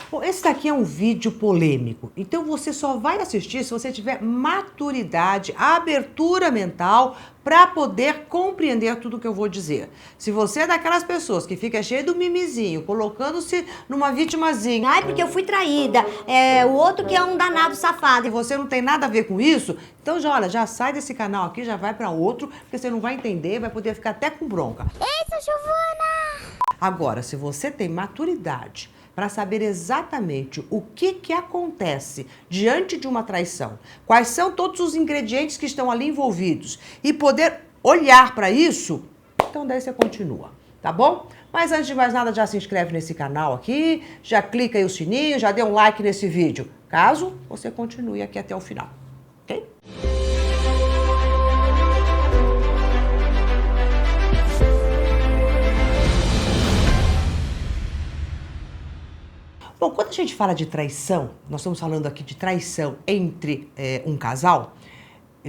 Bom, esse daqui é um vídeo polêmico, então você só vai assistir se você tiver maturidade, abertura mental para poder compreender tudo que eu vou dizer. Se você é daquelas pessoas que fica cheio do mimizinho, colocando-se numa vitimazinha, Ai, porque eu fui traída, o outro que é um danado safado. e você não tem nada a ver com isso, então já sai desse canal aqui, já vai para outro, porque você não vai entender, vai poder ficar até com bronca. Eita, Giovana! Agora, se você tem maturidade para saber exatamente o que acontece diante de uma traição, quais são todos os ingredientes que estão ali envolvidos e poder olhar para isso, então daí você continua, tá bom? Mas antes de mais nada, já se inscreve nesse canal aqui, já clica aí o sininho, já dê um like nesse vídeo, caso você continue aqui até o final, ok? Bom, quando a gente fala de traição, nós estamos falando aqui de traição entre um casal,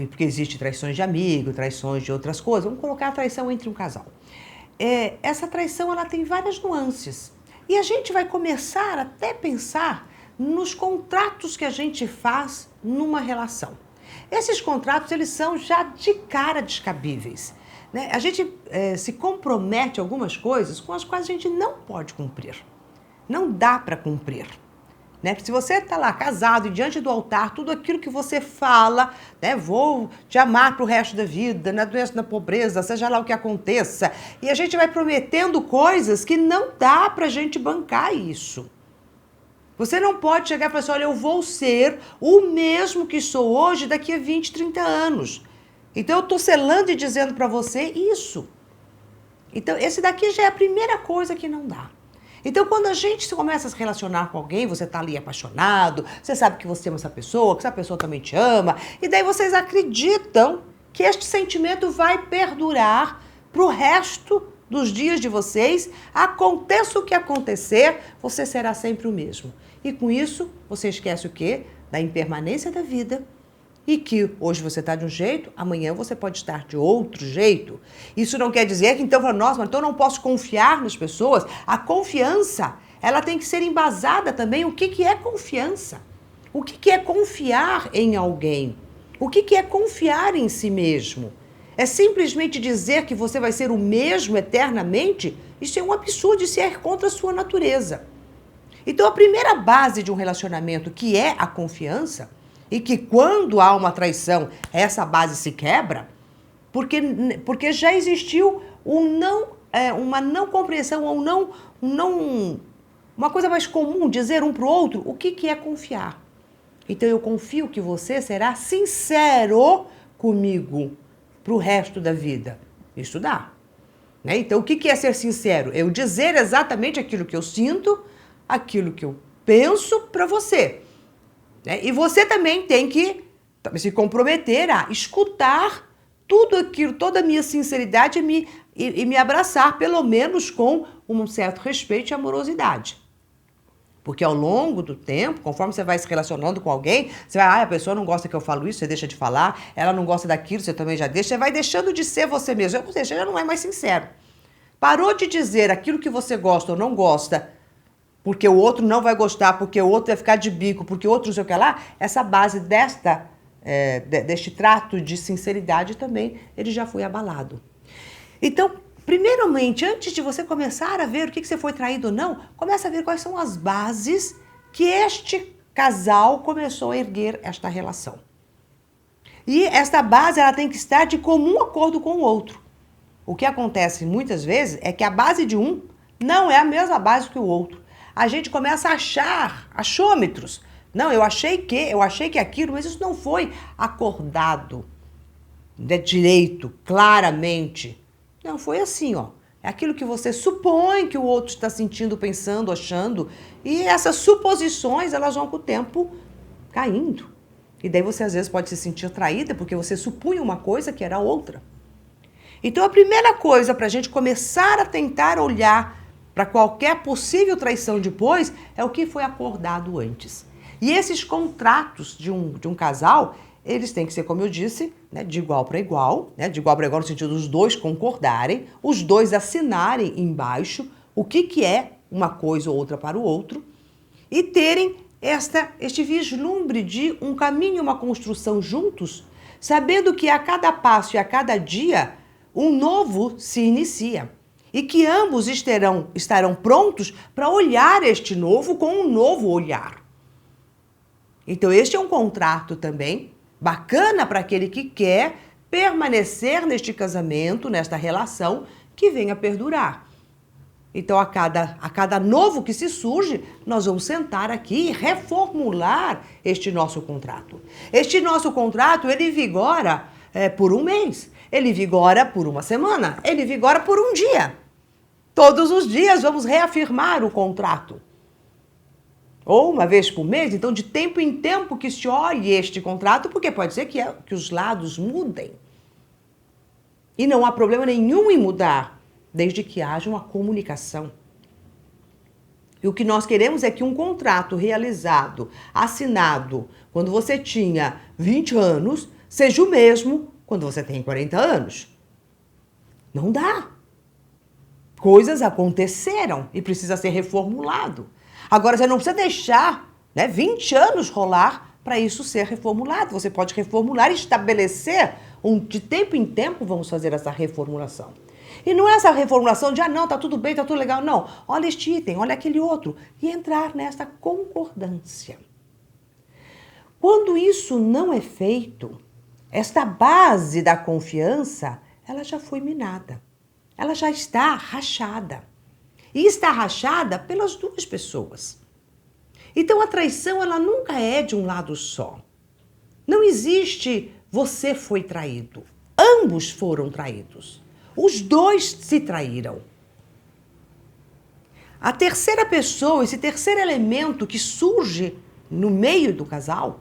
porque existe traições de amigo, traições de outras coisas, vamos colocar a traição entre um casal. Essa traição, ela tem várias nuances. E a gente vai começar até a pensar nos contratos que a gente faz numa relação. Esses contratos, eles são já de cara descabíveis, né? A gente se compromete a algumas coisas com as quais a gente não pode cumprir. Não dá para cumprir, né? Se você está lá casado e diante do altar, tudo aquilo que você fala, né? Vou te amar para o resto da vida, na doença, na pobreza, seja lá o que aconteça. E a gente vai prometendo coisas que não dá para a gente bancar isso. Você não pode chegar e falar assim, olha, eu vou ser o mesmo que sou hoje daqui a 20, 30 anos. Então eu estou selando e dizendo para você isso. Então esse daqui já é a primeira coisa que não dá. Então, quando a gente começa a se relacionar com alguém, você está ali apaixonado, você sabe que você ama essa pessoa, que essa pessoa também te ama, e daí vocês acreditam que este sentimento vai perdurar para o resto dos dias de vocês, aconteça o que acontecer, você será sempre o mesmo. E com isso, você esquece o quê? Da impermanência da vida, e que hoje você está de um jeito, amanhã você pode estar de outro jeito. Isso não quer dizer que então, nossa, mas então eu não posso confiar nas pessoas. A confiança, ela tem que ser embasada também. O que é confiança? O que é confiar em alguém? O que é confiar em si mesmo? É simplesmente dizer que você vai ser o mesmo eternamente? Isso é um absurdo, isso é contra a sua natureza. Então, a primeira base de um relacionamento, que é a confiança, e que quando há uma traição, essa base se quebra, porque já existiu uma não compreensão ou uma coisa mais comum, dizer um para o outro o que é confiar. Então eu confio que você será sincero comigo para o resto da vida. Isso dá, né? Então o que é ser sincero? Eu dizer exatamente aquilo que eu sinto, aquilo que eu penso para você. E você também tem que se comprometer a escutar tudo aquilo, toda a minha sinceridade e me abraçar, pelo menos com um certo respeito e amorosidade. Porque ao longo do tempo, conforme você vai se relacionando com alguém, você vai, a pessoa não gosta que eu falo isso, você deixa de falar, ela não gosta daquilo, você também já deixa, você vai deixando de ser você mesmo, ou seja, já não é mais sincero. Parou de dizer aquilo que você gosta ou não gosta, porque o outro não vai gostar, porque o outro vai ficar de bico, porque o outro não sei o que lá, essa base deste trato de sinceridade também, ele já foi abalado. Então, primeiramente, antes de você começar a ver o que você foi traído ou não, começa a ver quais são as bases que este casal começou a erguer esta relação. E esta base, ela tem que estar de comum acordo com o outro. O que acontece muitas vezes é que a base de um não é a mesma base que o outro. A gente começa a achar achômetros. Não, eu achei que aquilo, mas isso não foi acordado de direito, claramente. Não, foi assim, ó. É aquilo que você supõe que o outro está sentindo, pensando, achando. E essas suposições, elas vão com o tempo caindo. E daí você às vezes pode se sentir traída porque você supunha uma coisa que era outra. Então a primeira coisa para a gente começar a tentar olhar para qualquer possível traição depois, é o que foi acordado antes. E esses contratos de um casal, eles têm que ser, como eu disse, né, de igual para igual, né, de igual para igual no sentido dos dois concordarem, os dois assinarem embaixo o que é uma coisa ou outra para o outro, e terem este vislumbre de um caminho, uma construção juntos, sabendo que a cada passo e a cada dia um novo se inicia e que ambos estarão prontos para olhar este novo com um novo olhar. Então este é um contrato também bacana para aquele que quer permanecer neste casamento, nesta relação que venha perdurar. Então, a cada novo que se surge, nós vamos sentar aqui e reformular este nosso contrato. Este nosso contrato, ele vigora por um mês, ele vigora por uma semana, ele vigora por um dia. Todos os dias vamos reafirmar o contrato. Ou uma vez por mês, então de tempo em tempo que se olhe este contrato, porque pode ser que os lados mudem. E não há problema nenhum em mudar, desde que haja uma comunicação. E o que nós queremos é que um contrato realizado, assinado, quando você tinha 20 anos, seja o mesmo quando você tem 40 anos. Não dá. Coisas aconteceram e precisa ser reformulado. Agora, você não precisa deixar 20 anos rolar para isso ser reformulado. Você pode reformular e estabelecer, de tempo em tempo vamos fazer essa reformulação. E não é essa reformulação de, não, tá tudo bem, tá tudo legal. Não, olha este item, olha aquele outro. E entrar nessa concordância. Quando isso não é feito, esta base da confiança, ela já foi minada. Ela já está rachada. E está rachada pelas duas pessoas. Então, a traição, ela nunca é de um lado só. Não existe você foi traído. Ambos foram traídos. Os dois se traíram. A terceira pessoa, esse terceiro elemento que surge no meio do casal,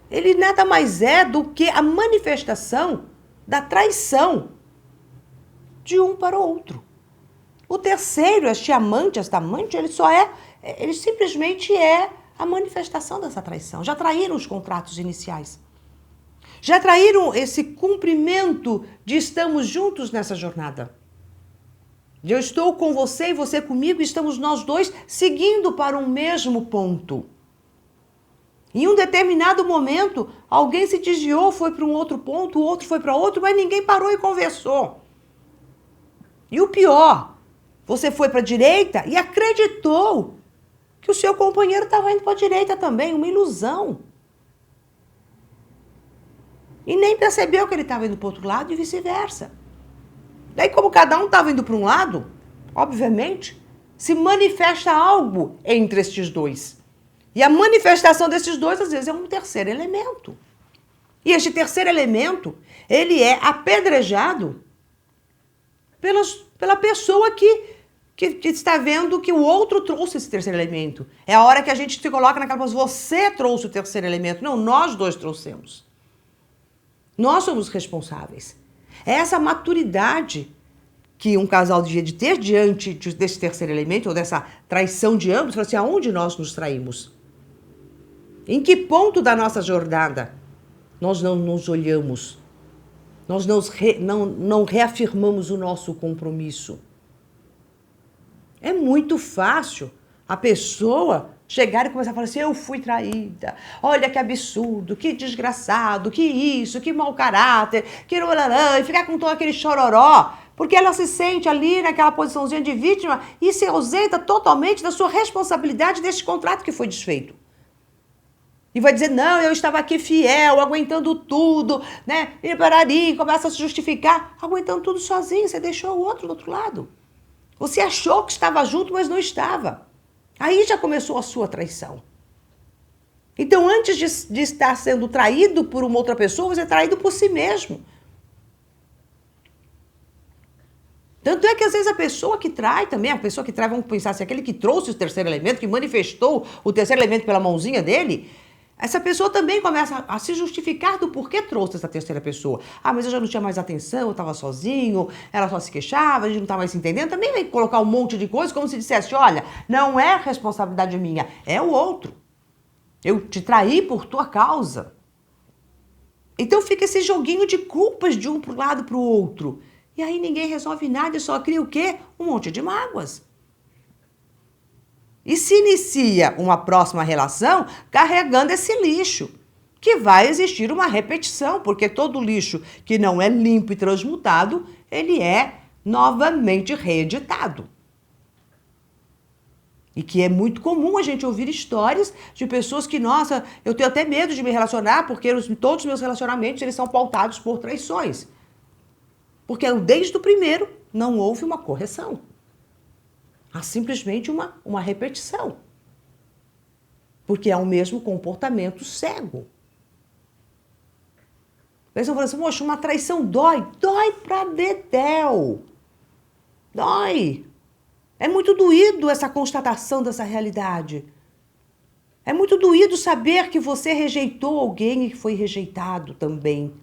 ele nada mais é do que a manifestação da traição de um para o outro. O terceiro, este amante, esta amante, ele simplesmente é a manifestação dessa traição. Já traíram os contratos iniciais. Já traíram esse cumprimento de estamos juntos nessa jornada. Eu estou com você e você comigo, e estamos nós dois seguindo para um mesmo ponto. Em um determinado momento, alguém se desviou, foi para um outro ponto, o outro foi para outro, mas ninguém parou e conversou. E o pior, você foi para a direita e acreditou que o seu companheiro estava indo para a direita também, uma ilusão. E nem percebeu que ele estava indo para o outro lado e vice-versa. Daí, como cada um estava indo para um lado, obviamente, se manifesta algo entre estes dois. E a manifestação desses dois, às vezes, é um terceiro elemento. E este terceiro elemento, ele é apedrejado pela pessoa que está vendo que o outro trouxe esse terceiro elemento. É a hora que a gente se coloca naquela posição, você trouxe o terceiro elemento. Não, nós dois trouxemos. Nós somos responsáveis. É essa maturidade que um casal devia de ter diante desse terceiro elemento, ou dessa traição de ambos, assim, aonde nós nos traímos? Em que ponto da nossa jornada nós não nos olhamos? Nós não reafirmamos o nosso compromisso? É muito fácil a pessoa chegar e começar a falar assim, eu fui traída, olha que absurdo, que desgraçado, que isso, que mau caráter, que e ficar com todo aquele chororó, porque ela se sente ali naquela posiçãozinha de vítima e se ausenta totalmente da sua responsabilidade desse contrato que foi desfeito. E vai dizer, não, eu estava aqui fiel, aguentando tudo, né? E começa a se justificar, aguentando tudo sozinho, você deixou o outro do outro lado. Você achou que estava junto, mas não estava. Aí já começou a sua traição. Então, antes de estar sendo traído por uma outra pessoa, você é traído por si mesmo. Tanto é que, às vezes, a pessoa que trai também, vamos pensar assim, aquele que trouxe o terceiro elemento, que manifestou o terceiro elemento pela mãozinha dele, essa pessoa também começa a se justificar do porquê trouxe essa terceira pessoa. Ah, mas eu já não tinha mais atenção, eu estava sozinho, ela só se queixava, a gente não estava mais se entendendo. Também vai colocar um monte de coisa como se dissesse, olha, não é responsabilidade minha, é o outro. Eu te traí por tua causa. Então fica esse joguinho de culpas de um para o lado para o outro. E aí ninguém resolve nada e só cria o quê? Um monte de mágoas. e se inicia uma próxima relação carregando esse lixo, que vai existir uma repetição, porque todo lixo que não é limpo e transmutado, ele é novamente reeditado. E que é muito comum a gente ouvir histórias de pessoas que, nossa, eu tenho até medo de me relacionar, porque todos os meus relacionamentos eles são pautados por traições. Porque desde o primeiro não houve uma correção. Há simplesmente uma repetição. Porque é o mesmo comportamento cego. Eles estão falando assim, poxa, uma traição dói. Dói pra dedéu. Dói. É muito doído essa constatação dessa realidade. É muito doído saber que você rejeitou alguém e que foi rejeitado também.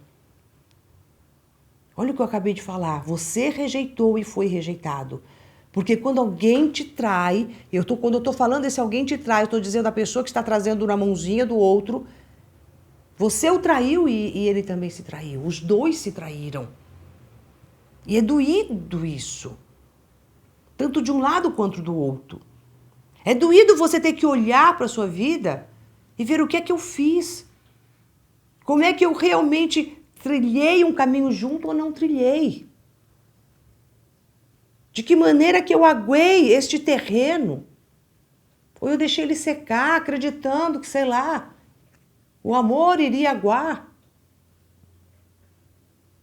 Olha o que eu acabei de falar. Você rejeitou e foi rejeitado. Porque quando alguém te trai, quando eu estou falando esse alguém te trai, eu estou dizendo a pessoa que está trazendo na mãozinha do outro, você o traiu e ele também se traiu. Os dois se traíram. E é doído isso. Tanto de um lado quanto do outro. É doído você ter que olhar para a sua vida e ver o que é que eu fiz. Como é que eu realmente trilhei um caminho junto ou não trilhei. De que maneira que eu aguei este terreno. Ou eu deixei ele secar, acreditando que, sei lá, o amor iria aguar.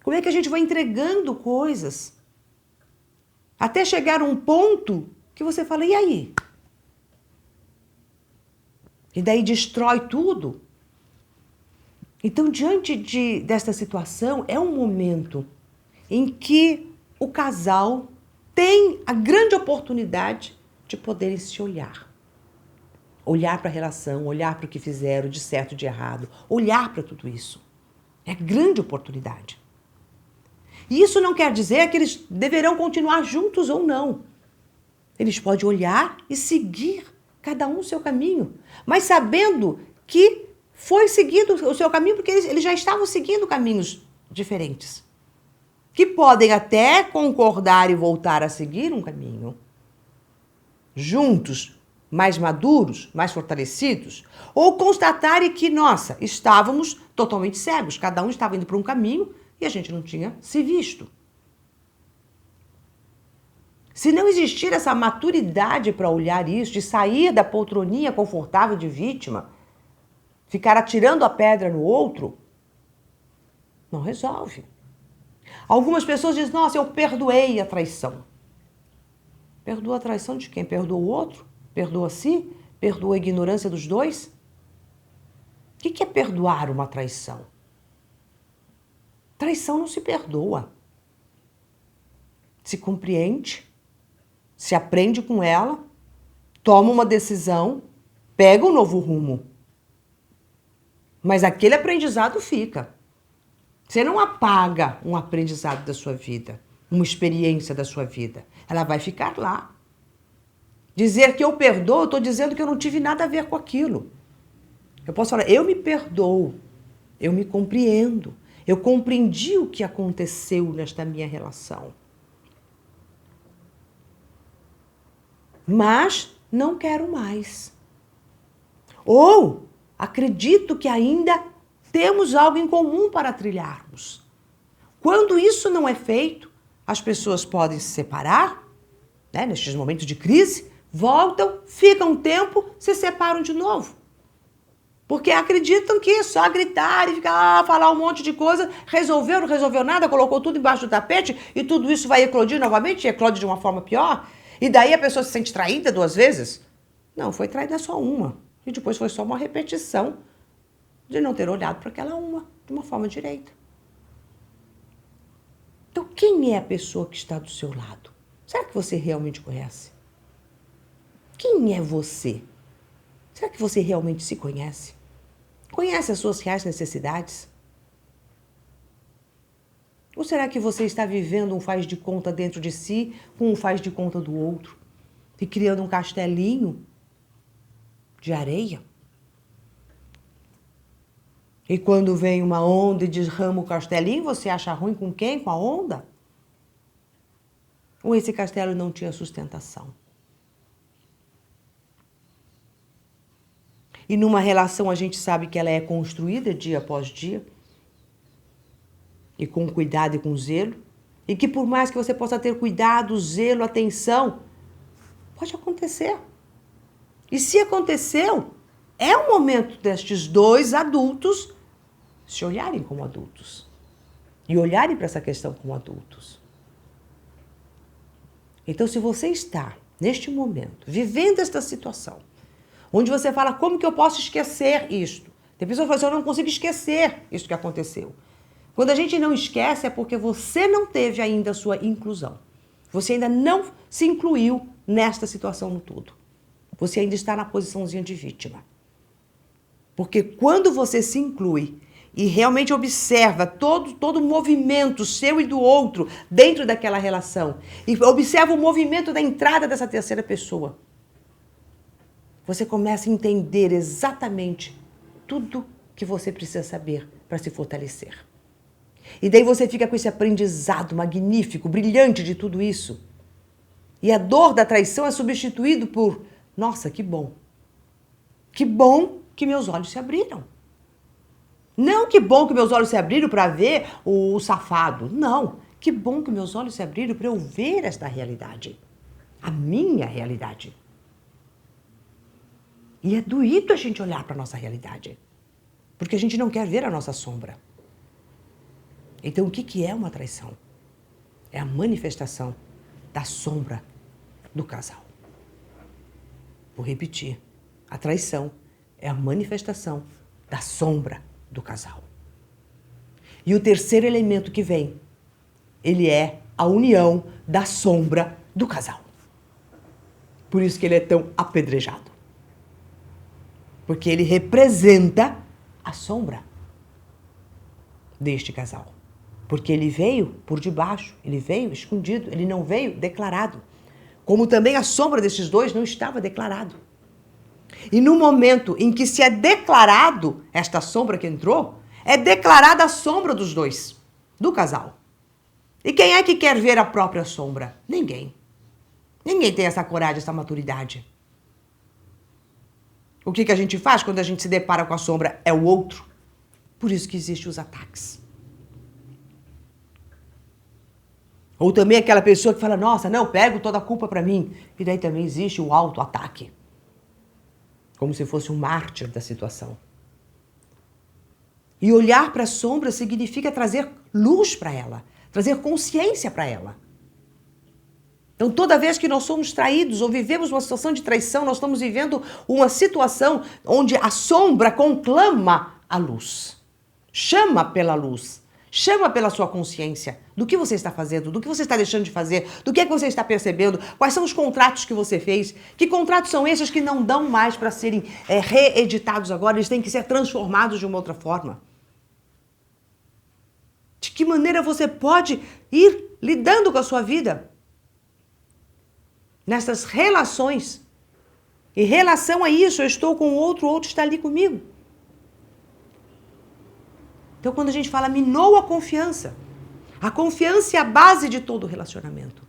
Como é que a gente vai entregando coisas? Até chegar a um ponto que você fala, e aí? E daí destrói tudo. Então, diante desta situação, é um momento em que o casal tem a grande oportunidade de poderem se olhar. Olhar para a relação, olhar para o que fizeram, de certo, de errado. Olhar para tudo isso. É grande oportunidade. E isso não quer dizer que eles deverão continuar juntos ou não. Eles podem olhar e seguir cada um o seu caminho, mas sabendo que foi seguido o seu caminho porque eles já estavam seguindo caminhos diferentes. Que podem até concordar e voltar a seguir um caminho. Juntos, mais maduros, mais fortalecidos, ou constatarem que, nossa, estávamos totalmente cegos, cada um estava indo para um caminho e a gente não tinha se visto. Se não existir essa maturidade para olhar isso, de sair da poltroninha confortável de vítima, ficar atirando a pedra no outro, não resolve. Algumas pessoas dizem, nossa, eu perdoei a traição. Perdoa a traição de quem? Perdoa o outro? Perdoa a si? Perdoa a ignorância dos dois? O que é perdoar uma traição? Traição não se perdoa. Se compreende, se aprende com ela, toma uma decisão, pega um novo rumo. Mas aquele aprendizado fica. Você não apaga um aprendizado da sua vida, uma experiência da sua vida. Ela vai ficar lá. Dizer que eu perdoo, eu estou dizendo que eu não tive nada a ver com aquilo. Eu posso falar, eu me perdoo, eu me compreendo, eu compreendi o que aconteceu nesta minha relação. Mas não quero mais. Ou acredito que ainda temos algo em comum para trilharmos. Quando isso não é feito, as pessoas podem se separar, né, nestes momentos de crise, voltam, ficam um tempo, se separam de novo. Porque acreditam que só gritar e ficar falar um monte de coisa, resolveu, não resolveu nada, colocou tudo embaixo do tapete e tudo isso vai eclodir novamente, e eclode de uma forma pior. E daí a pessoa se sente traída 2 vezes? Não, foi traída só uma. E depois foi só uma repetição de não ter olhado para aquela uma de uma forma direita. Então, quem é a pessoa que está do seu lado? Será que você realmente conhece? Quem é você? Será que você realmente se conhece? Conhece as suas reais necessidades? Ou será que você está vivendo um faz de conta dentro de si com um faz de conta do outro? E criando um castelinho de areia? E quando vem uma onda e desrama o castelinho, você acha ruim com quem? Com a onda? Ou esse castelo não tinha sustentação? E numa relação a gente sabe que ela é construída dia após dia. E com cuidado e com zelo. E que por mais que você possa ter cuidado, zelo, atenção, pode acontecer. E se aconteceu, é o momento destes dois adultos se olharem como adultos. E olharem para essa questão como adultos. Então, se você está, neste momento, vivendo esta situação, onde você fala, como que eu posso esquecer isto? Tem pessoas que falam assim, eu não consigo esquecer isso que aconteceu. Quando a gente não esquece é porque você não teve ainda a sua inclusão. Você ainda não se incluiu nesta situação no todo. Você ainda está na posiçãozinha de vítima. Porque quando você se inclui e realmente observa todo o movimento seu e do outro dentro daquela relação, e observa o movimento da entrada dessa terceira pessoa, você começa a entender exatamente tudo que você precisa saber para se fortalecer. E daí você fica com esse aprendizado magnífico, brilhante de tudo isso. E a dor da traição é substituído por, nossa, que bom. Que bom que meus olhos se abriram. Não que bom que meus olhos se abriram para ver o safado. Não, que bom que meus olhos se abriram para eu ver esta realidade. A minha realidade. E é doído a gente olhar para a nossa realidade. Porque a gente não quer ver a nossa sombra. Então, o que é uma traição? É a manifestação da sombra do casal. Vou repetir. A traição é a manifestação da sombra do casal. E o terceiro elemento que vem, ele é a união da sombra do casal. Por isso que ele é tão apedrejado. Porque ele representa a sombra deste casal. Porque ele veio por debaixo, ele veio escondido, ele não veio declarado. Como também a sombra desses dois não estava declarado. E no momento em que se é declarado esta sombra que entrou, é declarada a sombra dos dois, do casal. E quem é que quer ver a própria sombra? Ninguém. Ninguém tem essa coragem, essa maturidade. O que a gente faz quando a gente se depara com a sombra? É o outro. Por isso que existem os ataques. Ou também aquela pessoa que fala, nossa, não, pego toda a culpa para mim. E daí também existe o auto-ataque. Como se fosse um mártir da situação. E olhar para a sombra significa trazer luz para ela, trazer consciência para ela. Então, toda vez que nós somos traídos ou vivemos uma situação de traição, nós estamos vivendo uma situação onde a sombra conclama a luz. Chama pela luz. Chama pela sua consciência do que você está fazendo, do que você está deixando de fazer, do que é que você está percebendo, quais são os contratos que você fez, que contratos são esses que não dão mais para serem reeditados agora, eles têm que ser transformados de uma outra forma. De que maneira você pode ir lidando com a sua vida nessas relações. Em relação a isso, eu estou com o outro está ali comigo. Então, quando a gente fala, minou a confiança é a base de todo relacionamento.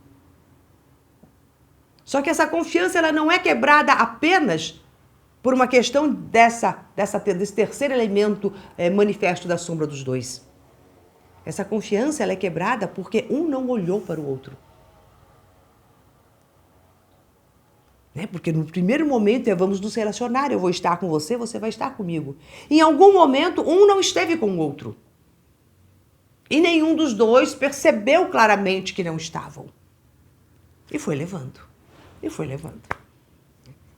Só que essa confiança ela não é quebrada apenas por uma questão desse terceiro elemento manifesto da sombra dos dois. Essa confiança ela é quebrada porque um não olhou para o outro. Né? Porque no primeiro momento vamos nos relacionar, eu vou estar com você, você vai estar comigo. Em algum momento, um não esteve com o outro. E nenhum dos dois percebeu claramente que não estavam. E foi levando. E foi levando.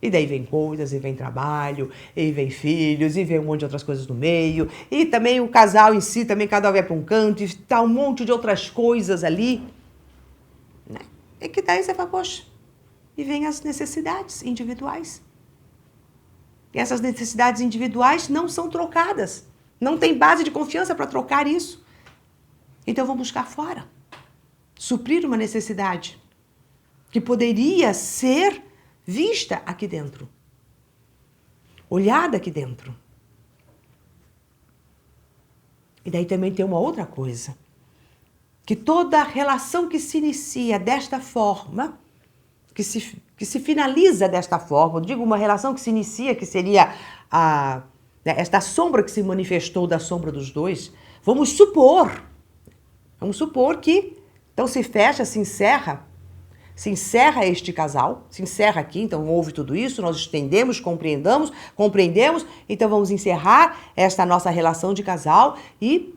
E daí vem coisas, e vem trabalho, e vem filhos, e vem um monte de outras coisas no meio. E também o casal em si, também cada um vai para um canto, e tá um monte de outras coisas ali. Né? E que daí você fala, poxa, e vem as necessidades individuais. E essas necessidades individuais não são trocadas. Não tem base de confiança para trocar isso. Então vamos buscar fora. Suprir uma necessidade que poderia ser vista aqui dentro. Olhada aqui dentro. E daí também tem uma outra coisa. Que toda relação que se inicia desta forma, que se que se finaliza desta forma, eu digo uma relação que se inicia, que seria esta sombra que se manifestou da sombra dos dois, vamos supor que, então se fecha, se encerra este casal, se encerra aqui, então houve tudo isso, nós estendemos, compreendemos, então vamos encerrar esta nossa relação de casal e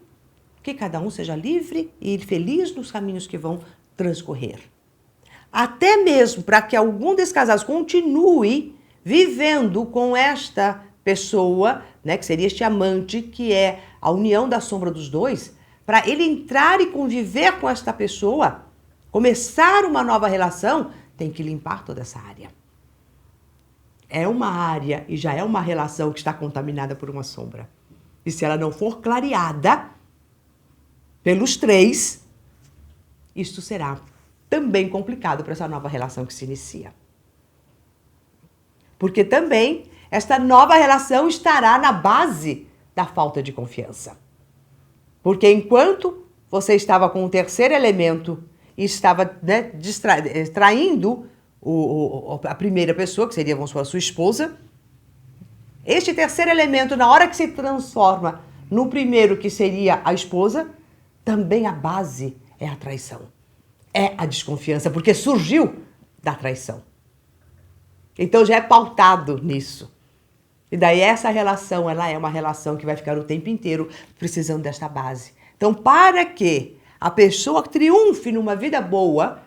que cada um seja livre e feliz nos caminhos que vão transcorrer. Até mesmo para que algum desses casais continue vivendo com esta pessoa, né, que seria este amante, que é a união da sombra dos dois, para ele entrar e conviver com esta pessoa, começar uma nova relação, tem que limpar toda essa área. É uma área e já é uma relação que está contaminada por uma sombra. E se ela não for clareada pelos três, isto será também complicado para essa nova relação que se inicia. Porque também esta nova relação estará na base da falta de confiança. Porque enquanto você estava com o terceiro elemento e estava, né, traindo a primeira pessoa, que seria, vamos supor, a sua esposa, este terceiro elemento, na hora que se transforma no primeiro, que seria a esposa, também a base é a traição. É a desconfiança, porque surgiu da traição. Então já é pautado nisso. E daí essa relação, ela é uma relação que vai ficar o tempo inteiro precisando desta base. Então, para que a pessoa triunfe numa vida boa,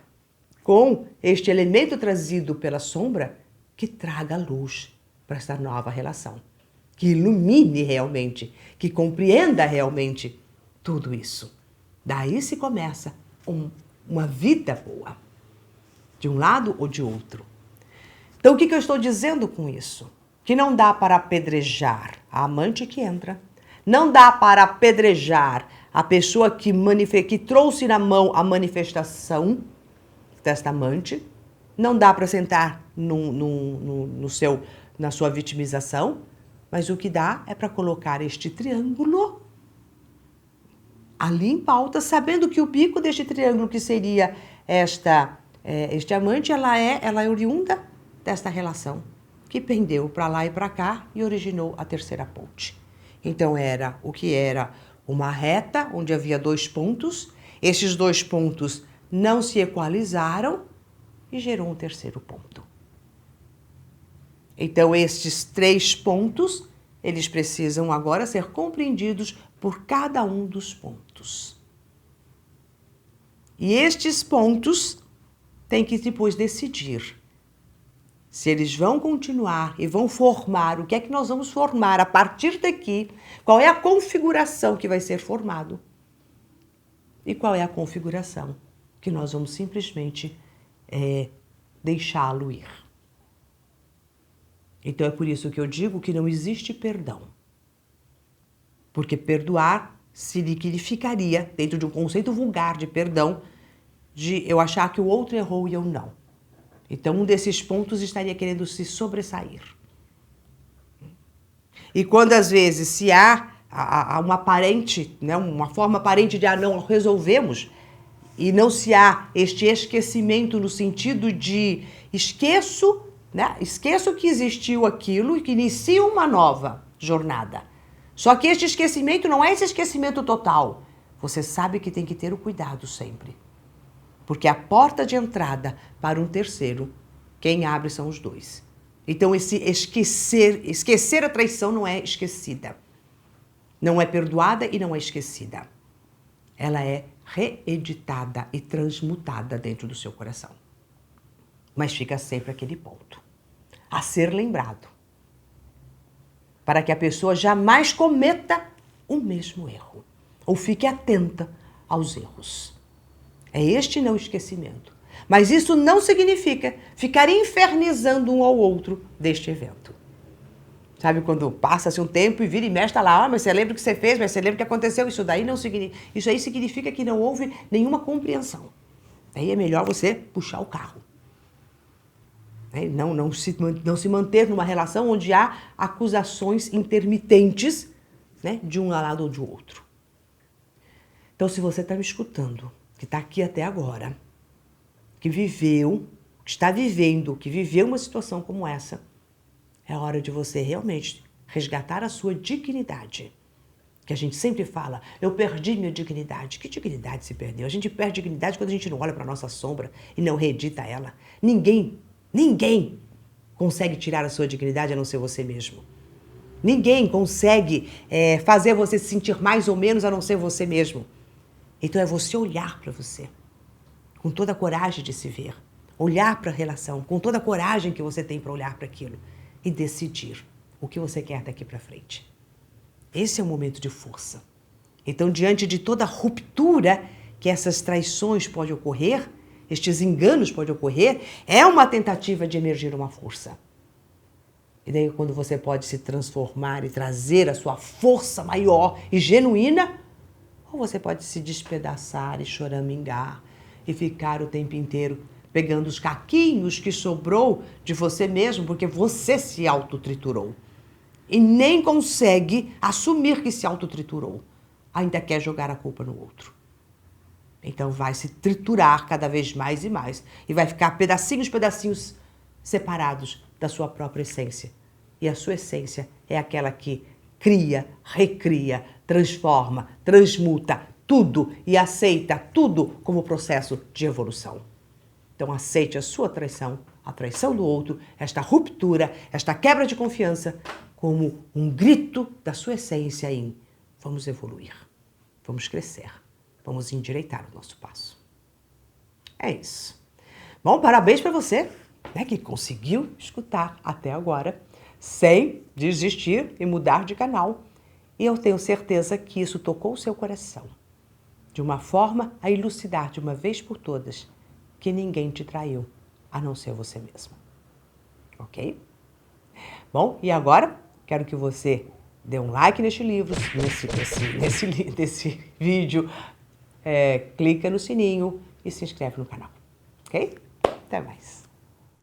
com este elemento trazido pela sombra, que traga luz para essa nova relação. Que ilumine realmente, que compreenda realmente tudo isso. Daí se começa uma vida boa, de um lado ou de outro. Então, o que eu estou dizendo com isso? Que não dá para apedrejar a amante que entra, não dá para apedrejar a pessoa que trouxe na mão a manifestação desta amante, não dá para sentar na sua vitimização, mas o que dá é para colocar este triângulo ali em pauta, sabendo que o bico deste triângulo, que seria este amante, ela é oriunda desta relação, que pendeu para lá e para cá e originou a terceira ponte. Então era uma reta onde havia 2 pontos, esses 2 pontos não se equalizaram e gerou um terceiro ponto. Então estes 3 pontos, eles precisam agora ser compreendidos por cada um dos pontos. E estes pontos têm que depois decidir se eles vão continuar e vão formar, o que é que nós vamos formar a partir daqui, qual é a configuração que vai ser formado e qual é a configuração que nós vamos simplesmente deixá-lo ir. Então é por isso que eu digo que não existe perdão. Porque perdoar significaria, dentro de um conceito vulgar de perdão, de eu achar que o outro errou e eu não. Então, um desses pontos estaria querendo se sobressair. E quando, às vezes, se há uma aparente, né, uma forma aparente de não resolvemos, e não se há este esquecimento no sentido de esqueço que existiu aquilo e que inicia uma nova jornada. Só que este esquecimento não é esse esquecimento total. Você sabe que tem que ter o cuidado sempre. Porque a porta de entrada para um terceiro, quem abre são os dois. Então, esse esquecer a traição não é esquecida. Não é perdoada e não é esquecida. Ela é reeditada e transmutada dentro do seu coração. Mas fica sempre aquele ponto a ser lembrado, para que a pessoa jamais cometa o mesmo erro, ou fique atenta aos erros. É este não esquecimento. Mas isso não significa ficar infernizando um ao outro deste evento. Sabe, quando passa-se um tempo e vira e mexe, está lá, mas você lembra o que você fez, mas você lembra o que aconteceu, isso aí significa que não houve nenhuma compreensão. Aí é melhor você puxar o carro. Não se manter numa relação onde há acusações intermitentes, né, de um lado ou de outro. Então, se você está me escutando, que está aqui até agora, que viveu, que está vivendo, que viveu uma situação como essa, é hora de você realmente resgatar a sua dignidade. Que a gente sempre fala, eu perdi minha dignidade. Que dignidade se perdeu? A gente perde dignidade quando a gente não olha para a nossa sombra e não reedita ela. Ninguém consegue tirar a sua dignidade a não ser você mesmo. Ninguém consegue fazer você se sentir mais ou menos a não ser você mesmo. Então é você olhar para você, com toda a coragem de se ver. Olhar para a relação, com toda a coragem que você tem para olhar para aquilo. E decidir o que você quer daqui para frente. Esse é o momento de força. Então, diante de toda a ruptura que essas traições podem ocorrer, estes enganos podem ocorrer, é uma tentativa de emergir uma força. E daí, quando você pode se transformar e trazer a sua força maior e genuína, ou você pode se despedaçar e choramingar e ficar o tempo inteiro pegando os caquinhos que sobrou de você mesmo, porque você se autotriturou. E nem consegue assumir que se autotriturou. Ainda quer jogar a culpa no outro. Então vai se triturar cada vez mais e mais. E vai ficar pedacinhos separados da sua própria essência. E a sua essência é aquela que cria, recria, transforma, transmuta tudo e aceita tudo como processo de evolução. Então aceite a sua traição, a traição do outro, esta ruptura, esta quebra de confiança, como um grito da sua essência em vamos evoluir, vamos crescer, vamos endireitar o nosso passo. É isso. Bom, parabéns para você, né, que conseguiu escutar até agora, sem desistir e mudar de canal. E eu tenho certeza que isso tocou o seu coração, de uma forma a elucidar de uma vez por todas que ninguém te traiu, a não ser você mesmo. Ok? Bom, e agora quero que você dê um like neste livro, nesse vídeo, clica no sininho e se inscreve no canal. Ok? Até mais.